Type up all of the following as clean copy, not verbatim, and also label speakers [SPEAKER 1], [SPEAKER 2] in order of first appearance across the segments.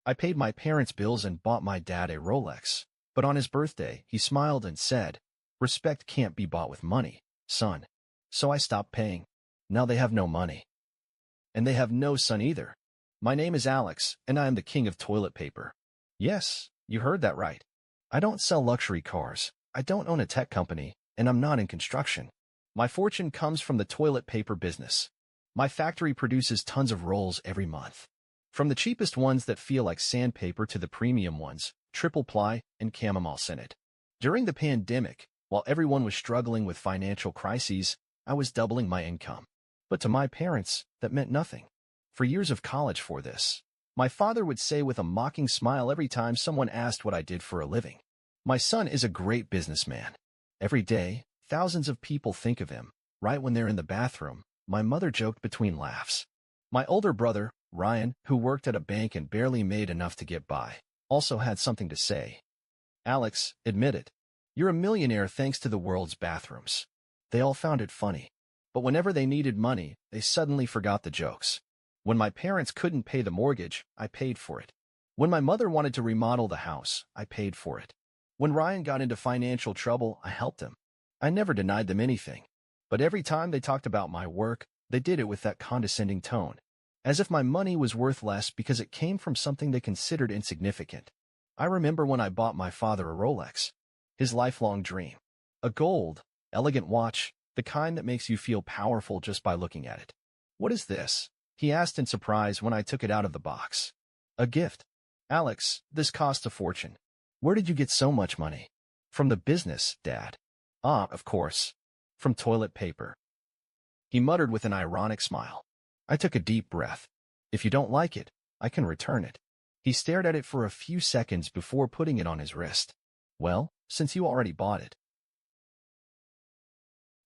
[SPEAKER 1] I paid my parents' bills and bought my dad a Rolex. But on his birthday, he smiled and said, "Respect can't be bought with money, son." So I stopped paying. Now they have no money. And they have no son either. My name is Alex, and I am the king of toilet paper. Yes, you heard that right. I don't sell luxury cars. I don't own a tech company, and I'm not in construction. My fortune comes from the toilet paper business. My factory produces tons of rolls every month. From the cheapest ones that feel like sandpaper to the premium ones, triple ply and chamomile scented. During the pandemic, while everyone was struggling with financial crises, I was doubling my income. But to my parents, that meant nothing. For years of college for this, my father would say with a mocking smile every time someone asked what I did for a living, "My son is a great businessman." Every day, thousands of people think of him. Right when they're in the bathroom, my mother joked between laughs. My older brother, Ryan, who worked at a bank and barely made enough to get by, also had something to say. "Alex, admit it. You're a millionaire thanks to the world's bathrooms." They all found it funny. But whenever they needed money, they suddenly forgot the jokes. When my parents couldn't pay the mortgage, I paid for it. When my mother wanted to remodel the house, I paid for it. When Ryan got into financial trouble, I helped him. I never denied them anything. But every time they talked about my work, they did it with that condescending tone, as if my money was worth less because it came from something they considered insignificant. I remember when I bought my father a Rolex, his lifelong dream. A gold, elegant watch, the kind that makes you feel powerful just by looking at it. "What is this?" he asked in surprise when I took it out of the box. "A gift." "Alex, this cost a fortune. Where did you get so much money?" "From the business, Dad." "Ah, of course. From toilet paper." He muttered with an ironic smile. I took a deep breath. "If you don't like it, I can return it." He stared at it for a few seconds before putting it on his wrist. "Well, since you already bought it."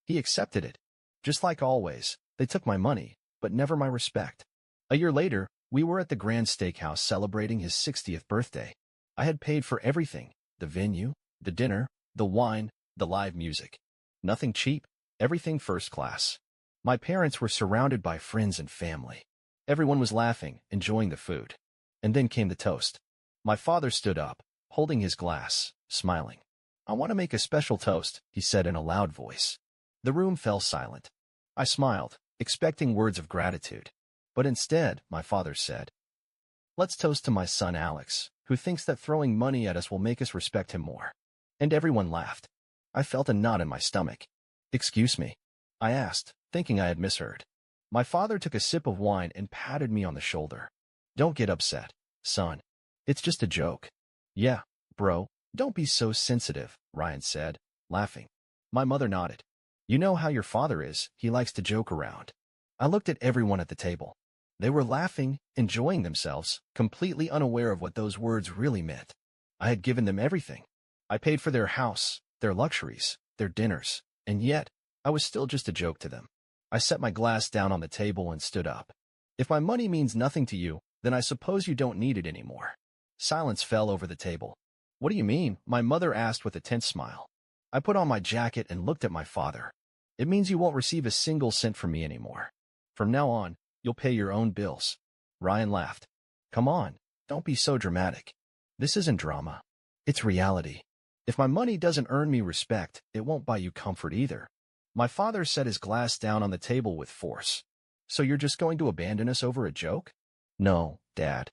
[SPEAKER 1] He accepted it. Just like always, they took my money, but never my respect. A year later, we were at the Grand Steakhouse celebrating his 60th birthday. I had paid for everything: the venue, the dinner, the wine, the live music. Nothing cheap, everything first class. My parents were surrounded by friends and family. Everyone was laughing, enjoying the food. And then came the toast. My father stood up, holding his glass, smiling. "I want to make a special toast," he said in a loud voice. The room fell silent. I smiled, expecting words of gratitude. But instead, my father said, "Let's toast to my son Alex, who thinks that throwing money at us will make us respect him more." And everyone laughed. I felt a knot in my stomach. "Excuse me?" I asked, thinking I had misheard. My father took a sip of wine and patted me on the shoulder. "Don't get upset, son. It's just a joke." "Yeah, bro, don't be so sensitive," Ryan said, laughing. My mother nodded. "You know how your father is, he likes to joke around." I looked at everyone at the table. They were laughing, enjoying themselves, completely unaware of what those words really meant. I had given them everything. I paid for their house, their luxuries, their dinners, and yet, I was still just a joke to them. I set my glass down on the table and stood up. "If my money means nothing to you, then I suppose you don't need it anymore." Silence fell over the table. "What do you mean?" my mother asked with a tense smile. I put on my jacket and looked at my father. "It means you won't receive a single cent from me anymore. From now on, you'll pay your own bills." Ryan laughed. "Come on, don't be so dramatic. This isn't drama. It's reality. If my money doesn't earn me respect, it won't buy you comfort either." My father set his glass down on the table with force. "So you're just going to abandon us over a joke?" "No, Dad.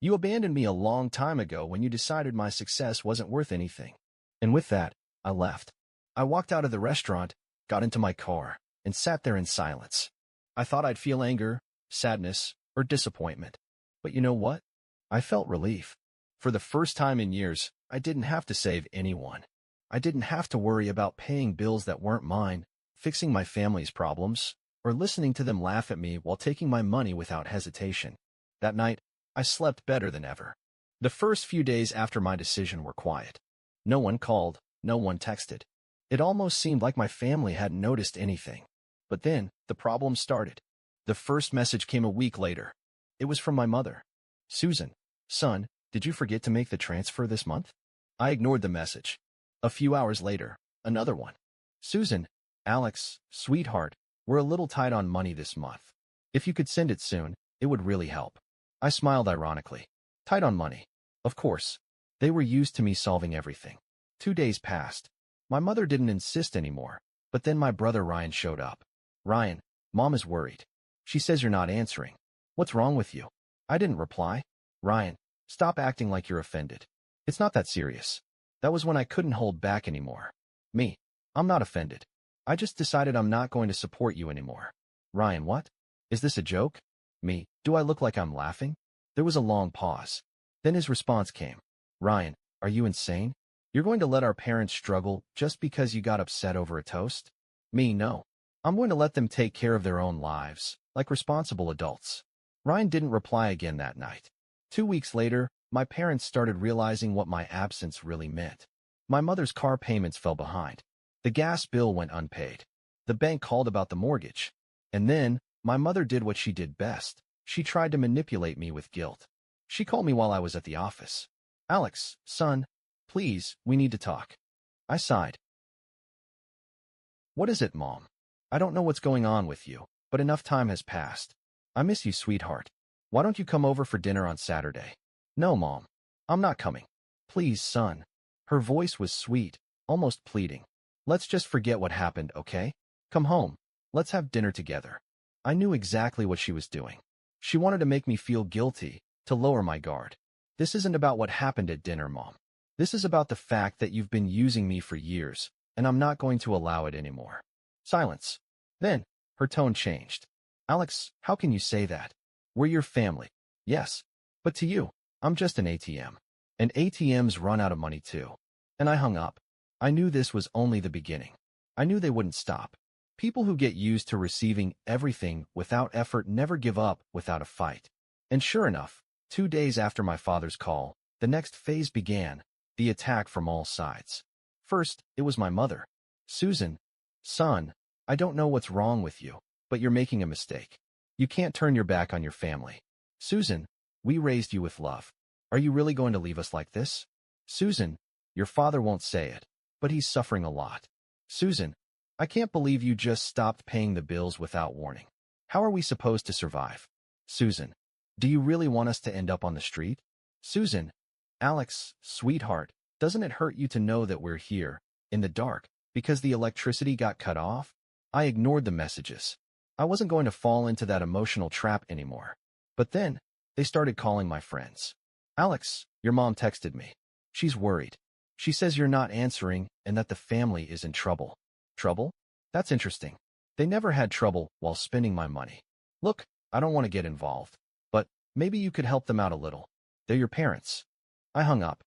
[SPEAKER 1] You abandoned me a long time ago when you decided my success wasn't worth anything." And with that, I left. I walked out of the restaurant, got into my car, and sat there in silence. I thought I'd feel anger, sadness, or disappointment. But you know what? I felt relief. For the first time in years, I didn't have to save anyone. I didn't have to worry about paying bills that weren't mine, fixing my family's problems, or listening to them laugh at me while taking my money without hesitation. That night, I slept better than ever. The first few days after my decision were quiet. No one called, no one texted. It almost seemed like my family hadn't noticed anything. But then, the problem started. The first message came a week later. It was from my mother. "Susan, son, did you forget to make the transfer this month?" I ignored the message. A few hours later, another one. "Susan, Alex, sweetheart, we're a little tight on money this month. If you could send it soon, it would really help." I smiled ironically. Tight on money. Of course. They were used to me solving everything. 2 days passed. My mother didn't insist anymore, but then my brother Ryan showed up. Ryan, Mom is worried. She says you're not answering. What's wrong with you? I didn't reply. Ryan, stop acting like you're offended. It's not that serious. That was when I couldn't hold back anymore. Me, I'm not offended. I just decided I'm not going to support you anymore. Ryan, what? Is this a joke? Me, do I look like I'm laughing? There was a long pause. Then his response came. Ryan, are you insane? You're going to let our parents struggle just because you got upset over a toast? Me, no. I'm going to let them take care of their own lives, like responsible adults. Ryan didn't reply again that night. 2 weeks later, my parents started realizing what my absence really meant. My mother's car payments fell behind. The gas bill went unpaid. The bank called about the mortgage. And then, my mother did what she did best. She tried to manipulate me with guilt. She called me while I was at the office. Alex, son, please, we need to talk. I sighed. What is it, Mom? I don't know what's going on with you, but enough time has passed. I miss you, sweetheart. Why don't you come over for dinner on Saturday? No, Mom. I'm not coming. Please, son. Her voice was sweet, almost pleading. Let's just forget what happened, okay? Come home. Let's have dinner together. I knew exactly what she was doing. She wanted to make me feel guilty, to lower my guard. This isn't about what happened at dinner, Mom. This is about the fact that you've been using me for years, and I'm not going to allow it anymore. Silence. Then, her tone changed. Alex, how can you say that? We're your family. Yes. But to you, I'm just an ATM. And ATMs run out of money too. And I hung up. I knew this was only the beginning. I knew they wouldn't stop. People who get used to receiving everything without effort never give up without a fight. And sure enough, 2 days after my father's call, the next phase began, the attack from all sides. First, it was my mother. Susan, son, I don't know what's wrong with you, but you're making a mistake. You can't turn your back on your family. Susan, we raised you with love. Are you really going to leave us like this? Susan, your father won't say it, but he's suffering a lot. Susan, I can't believe you just stopped paying the bills without warning. How are we supposed to survive? Susan, do you really want us to end up on the street? Susan, Alex, sweetheart, doesn't it hurt you to know that we're here, in the dark, because the electricity got cut off? I ignored the messages. I wasn't going to fall into that emotional trap anymore. But then, they started calling my friends. Alex, your mom texted me. She's worried. She says you're not answering and that the family is in trouble. Trouble? That's interesting. They never had trouble while spending my money. Look, I don't want to get involved, but maybe you could help them out a little. They're your parents. I hung up.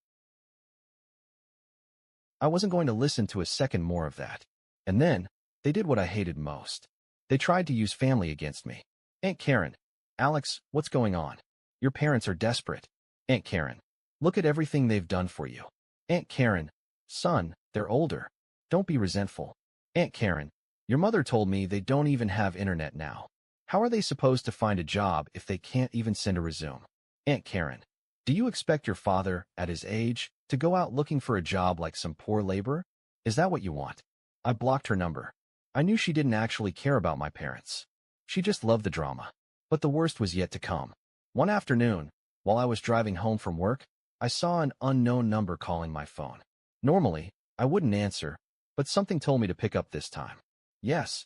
[SPEAKER 1] I wasn't going to listen to a second more of that. And then, they did what I hated most. They tried to use family against me. Aunt Karen, Alex, what's going on? Your parents are desperate. Aunt Karen, look at everything they've done for you. Aunt Karen, son, they're older. Don't be resentful. Aunt Karen, your mother told me they don't even have internet now. How are they supposed to find a job if they can't even send a resume? Aunt Karen, do you expect your father, at his age, to go out looking for a job like some poor laborer? Is that what you want? I blocked her number. I knew she didn't actually care about my parents. She just loved the drama. But the worst was yet to come. One afternoon, while I was driving home from work, I saw an unknown number calling my phone. Normally, I wouldn't answer, but something told me to pick up this time. Yes.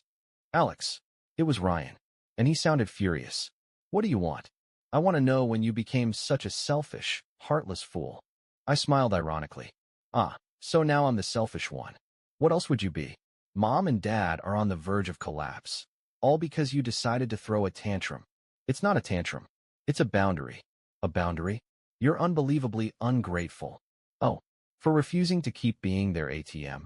[SPEAKER 1] Alex. It was Ryan. And he sounded furious. What do you want? I want to know when you became such a selfish, heartless fool. I smiled ironically. Ah, so now I'm the selfish one. What else would you be? Mom and Dad are on the verge of collapse. All because you decided to throw a tantrum. It's not a tantrum. It's a boundary. A boundary? You're unbelievably ungrateful. Oh, for refusing to keep being their ATM.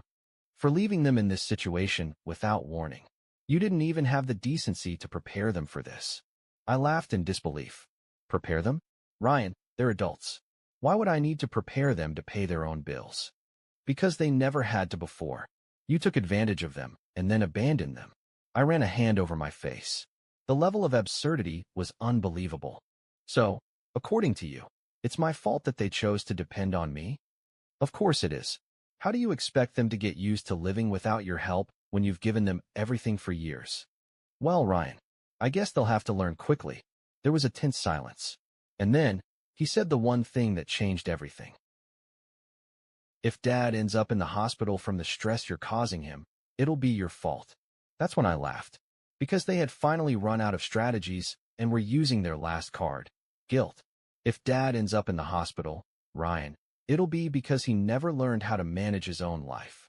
[SPEAKER 1] For leaving them in this situation without warning. You didn't even have the decency to prepare them for this. I laughed in disbelief. Prepare them? Ryan, they're adults. Why would I need to prepare them to pay their own bills? Because they never had to before. You took advantage of them and then abandoned them. I ran a hand over my face. The level of absurdity was unbelievable. So, according to you, it's my fault that they chose to depend on me? Of course it is. How do you expect them to get used to living without your help when you've given them everything for years? Well, Ryan, I guess they'll have to learn quickly. There was a tense silence. And then, he said the one thing that changed everything. If Dad ends up in the hospital from the stress you're causing him, it'll be your fault. That's when I laughed. Because they had finally run out of strategies and were using their last card. Guilt. If Dad ends up in the hospital, Ryan, it'll be because he never learned how to manage his own life.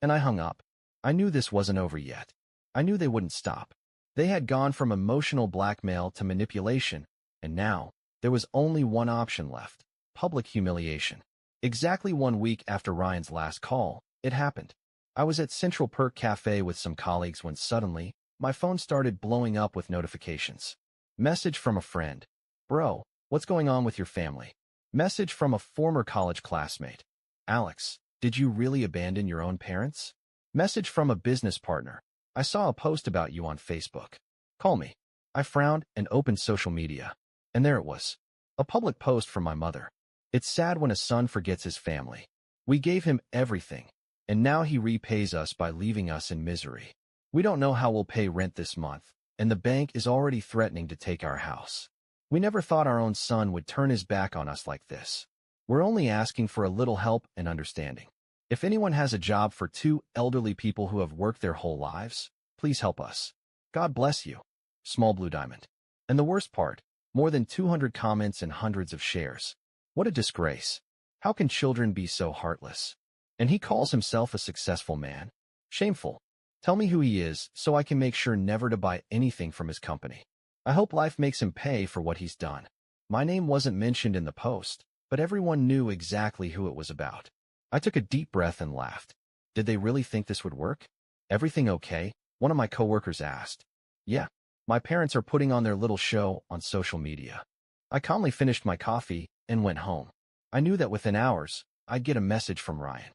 [SPEAKER 1] And I hung up. I knew this wasn't over yet. I knew they wouldn't stop. They had gone from emotional blackmail to manipulation, and now, there was only one option left: public humiliation. Exactly 1 week after Ryan's last call, it happened. I was at Central Perk Cafe with some colleagues when suddenly, my phone started blowing up with notifications. Message from a friend. Bro, what's going on with your family? Message from a former college classmate. Alex, did you really abandon your own parents? Message from a business partner. I saw a post about you on Facebook. Call me. I frowned and opened social media. And there it was. A public post from my mother. It's sad when a son forgets his family. We gave him everything, and now he repays us by leaving us in misery. We don't know how we'll pay rent this month, and the bank is already threatening to take our house. We never thought our own son would turn his back on us like this. We're only asking for a little help and understanding. If anyone has a job for 2 elderly people who have worked their whole lives, please help us. God bless you. Small Blue Diamond. And the worst part, more than 200 comments and hundreds of shares. What a disgrace. How can children be so heartless? And he calls himself a successful man? Shameful. Tell me who he is so I can make sure never to buy anything from his company. I hope life makes him pay for what he's done. My name wasn't mentioned in the post, but everyone knew exactly who it was about. I took a deep breath and laughed. Did they really think this would work? Everything okay? One of my coworkers asked. Yeah, my parents are putting on their little show on social media. I calmly finished my coffee and went home. I knew that within hours, I'd get a message from Ryan.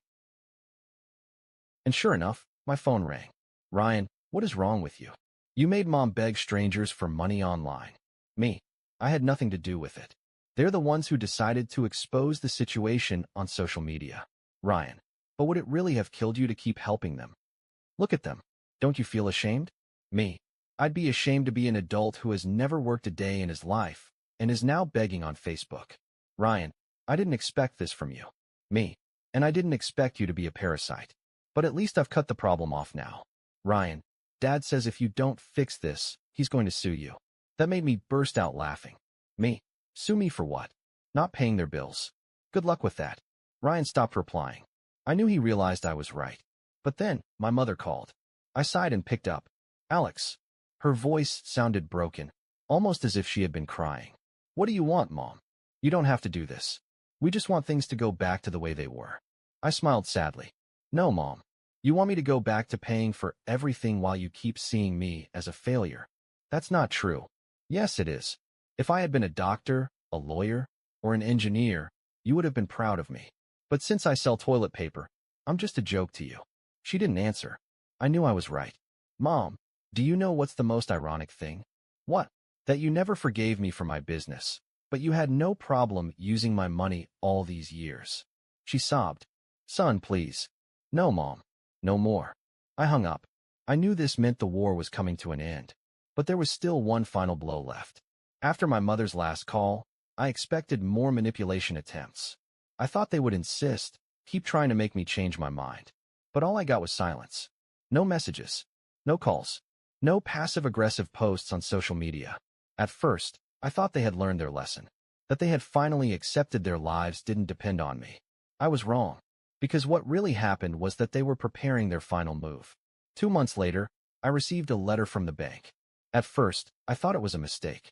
[SPEAKER 1] And sure enough, my phone rang. Ryan, what is wrong with you? You made Mom beg strangers for money online. Me. I had nothing to do with it. They're the ones who decided to expose the situation on social media. Ryan, but would it really have killed you to keep helping them? Look at them. Don't you feel ashamed? Me. I'd be ashamed to be an adult who has never worked a day in his life and is now begging on Facebook. Ryan, I didn't expect this from you. Me. And I didn't expect you to be a parasite. But at least I've cut the problem off now. Ryan, Dad says if you don't fix this, he's going to sue you. That made me burst out laughing. Me? Sue me for what? Not paying their bills. Good luck with that. Ryan stopped replying. I knew he realized I was right. But then, my mother called. I sighed and picked up. Alex. Her voice sounded broken, almost as if she had been crying. What do you want, Mom? You don't have to do this. We just want things to go back to the way they were. I smiled sadly. No, Mom. You want me to go back to paying for everything while you keep seeing me as a failure. That's not true. Yes, it is. If I had been a doctor, a lawyer, or an engineer, you would have been proud of me. But since I sell toilet paper, I'm just a joke to you. She didn't answer. I knew I was right. Mom, do you know what's the most ironic thing? What? That you never forgave me for my business, but you had no problem using my money all these years. She sobbed. Son, please. No, Mom. No more. I hung up. I knew this meant the war was coming to an end, but there was still one final blow left. After my mother's last call, I expected more manipulation attempts. I thought they would insist, keep trying to make me change my mind. But all I got was silence. No messages. No calls. No passive-aggressive posts on social media. At first, I thought they had learned their lesson, that they had finally accepted their lives didn't depend on me. I was wrong. Because what really happened was that they were preparing their final move. 2 months later, I received a letter from the bank. At first, I thought it was a mistake.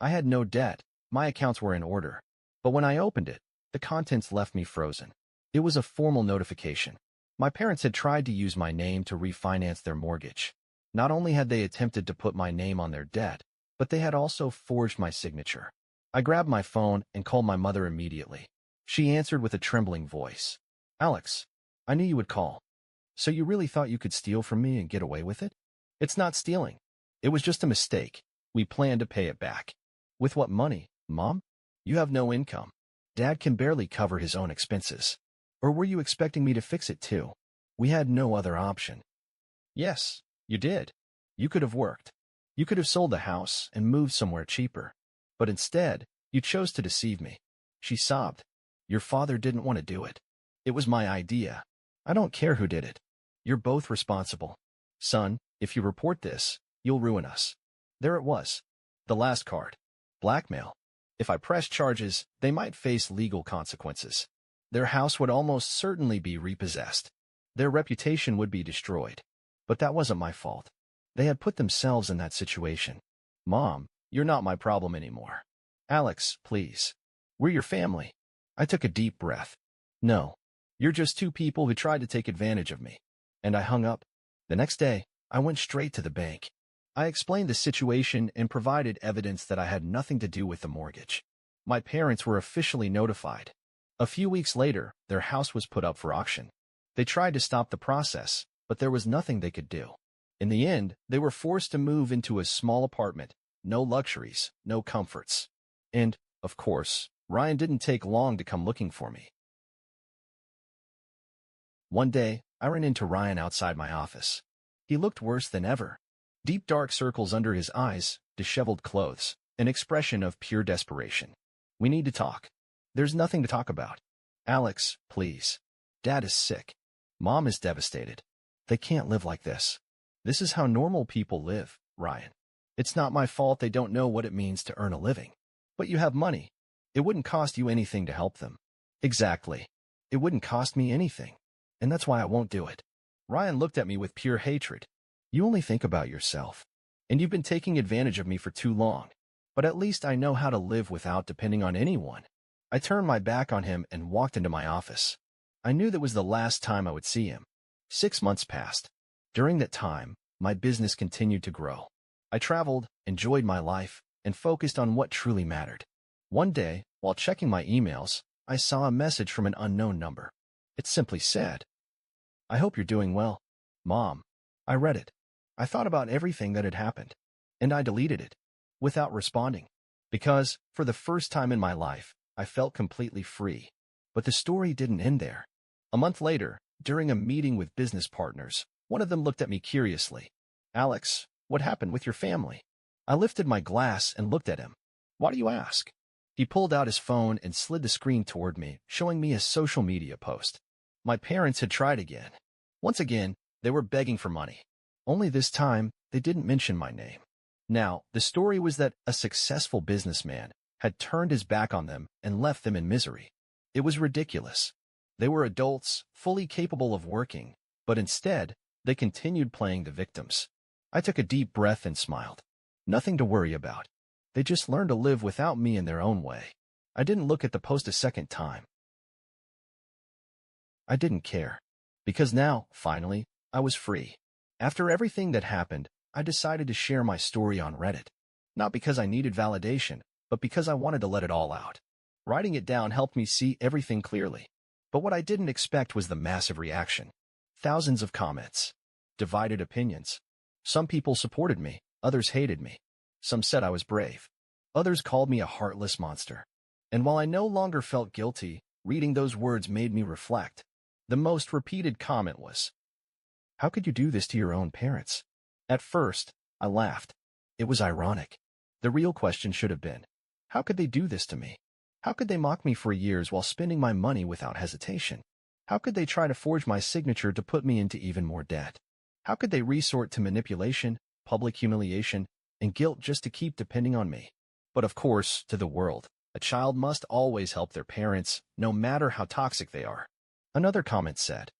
[SPEAKER 1] I had no debt, my accounts were in order. But when I opened it, the contents left me frozen. It was a formal notification. My parents had tried to use my name to refinance their mortgage. Not only had they attempted to put my name on their debt, but they had also forged my signature. I grabbed my phone and called my mother immediately. She answered with a trembling voice. Alex, I knew you would call. So you really thought you could steal from me and get away with it? It's not stealing. It was just a mistake. We planned to pay it back. With what money, Mom? You have no income. Dad can barely cover his own expenses. Or were you expecting me to fix it too? We had no other option. Yes, you did. You could have worked. You could have sold the house and moved somewhere cheaper. But instead, you chose to deceive me. She sobbed. Your father didn't want to do it. It was my idea. I don't care who did it. You're both responsible. Son, if you report this, you'll ruin us. There it was. The last card. Blackmail. If I pressed charges, they might face legal consequences. Their house would almost certainly be repossessed. Their reputation would be destroyed. But that wasn't my fault. They had put themselves in that situation. Mom, you're not my problem anymore. Alex, please. We're your family. I took a deep breath. No. You're just two people who tried to take advantage of me. And I hung up. The next day, I went straight to the bank. I explained the situation and provided evidence that I had nothing to do with the mortgage. My parents were officially notified. A few weeks later, their house was put up for auction. They tried to stop the process, but there was nothing they could do. In the end, they were forced to move into a small apartment, no luxuries, no comforts. And, of course, Ryan didn't take long to come looking for me. One day, I ran into Ryan outside my office. He looked worse than ever. Deep dark circles under his eyes, disheveled clothes, an expression of pure desperation. We need to talk. There's nothing to talk about. Alex, please. Dad is sick. Mom is devastated. They can't live like this. This is how normal people live, Ryan. It's not my fault they don't know what it means to earn a living. But you have money. It wouldn't cost you anything to help them. Exactly. It wouldn't cost me anything. And that's why I won't do it. Ryan looked at me with pure hatred. You only think about yourself. And you've been taking advantage of me for too long. But at least I know how to live without depending on anyone. I turned my back on him and walked into my office. I knew that was the last time I would see him. 6 months passed. During that time, my business continued to grow. I traveled, enjoyed my life, and focused on what truly mattered. One day, while checking my emails, I saw a message from an unknown number. It simply said, I hope you're doing well, Mom. I read it. I thought about everything that had happened, and I deleted it, without responding, because, for the first time in my life, I felt completely free. But the story didn't end there. A month later, during a meeting with business partners, one of them looked at me curiously. Alex, what happened with your family? I lifted my glass and looked at him. Why do you ask? He pulled out his phone and slid the screen toward me, showing me a social media post. My parents had tried again. Once again, they were begging for money. Only this time, they didn't mention my name. Now, the story was that a successful businessman had turned his back on them and left them in misery. It was ridiculous. They were adults, fully capable of working, but instead, they continued playing the victims. I took a deep breath and smiled. Nothing to worry about. They just learned to live without me in their own way. I didn't look at the post a second time. I didn't care. Because now, finally, I was free. After everything that happened, I decided to share my story on Reddit. Not because I needed validation, but because I wanted to let it all out. Writing it down helped me see everything clearly. But what I didn't expect was the massive reaction. Thousands of comments. Divided opinions. Some people supported me, others hated me. Some said I was brave. Others called me a heartless monster. And while I no longer felt guilty, reading those words made me reflect. The most repeated comment was, how could you do this to your own parents? At first, I laughed. It was ironic. The real question should have been, how could they do this to me? How could they mock me for years while spending my money without hesitation? How could they try to forge my signature to put me into even more debt? How could they resort to manipulation, public humiliation, and guilt just to keep depending on me? But of course, to the world, a child must always help their parents, no matter how toxic they are. Another comment said,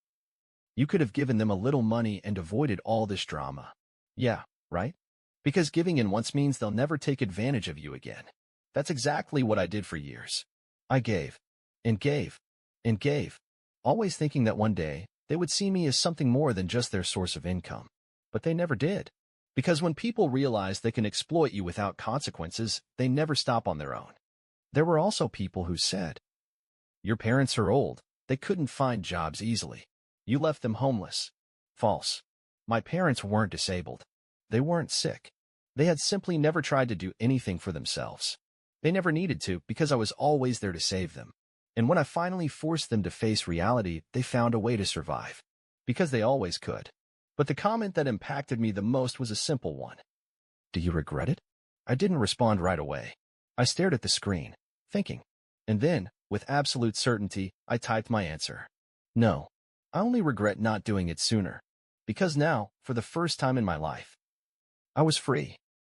[SPEAKER 1] you could have given them a little money and avoided all this drama. Yeah, right? Because giving in once means they'll never take advantage of you again. That's exactly what I did for years. I gave, and gave, and gave, always thinking that one day they would see me as something more than just their source of income. But they never did. Because when people realize they can exploit you without consequences, they never stop on their own. There were also people who said, your parents are old. They couldn't find jobs easily. You left them homeless. False. My parents weren't disabled. They weren't sick. They had simply never tried to do anything for themselves. They never needed to because I was always there to save them. And when I finally forced them to face reality, they found a way to survive. Because they always could. But the comment that impacted me the most was a simple one. Do you regret it? I didn't respond right away. I stared at the screen, thinking. And then, with absolute certainty, I typed my answer. No. I only regret not doing it sooner. Because now, for the first time in my life, I was free.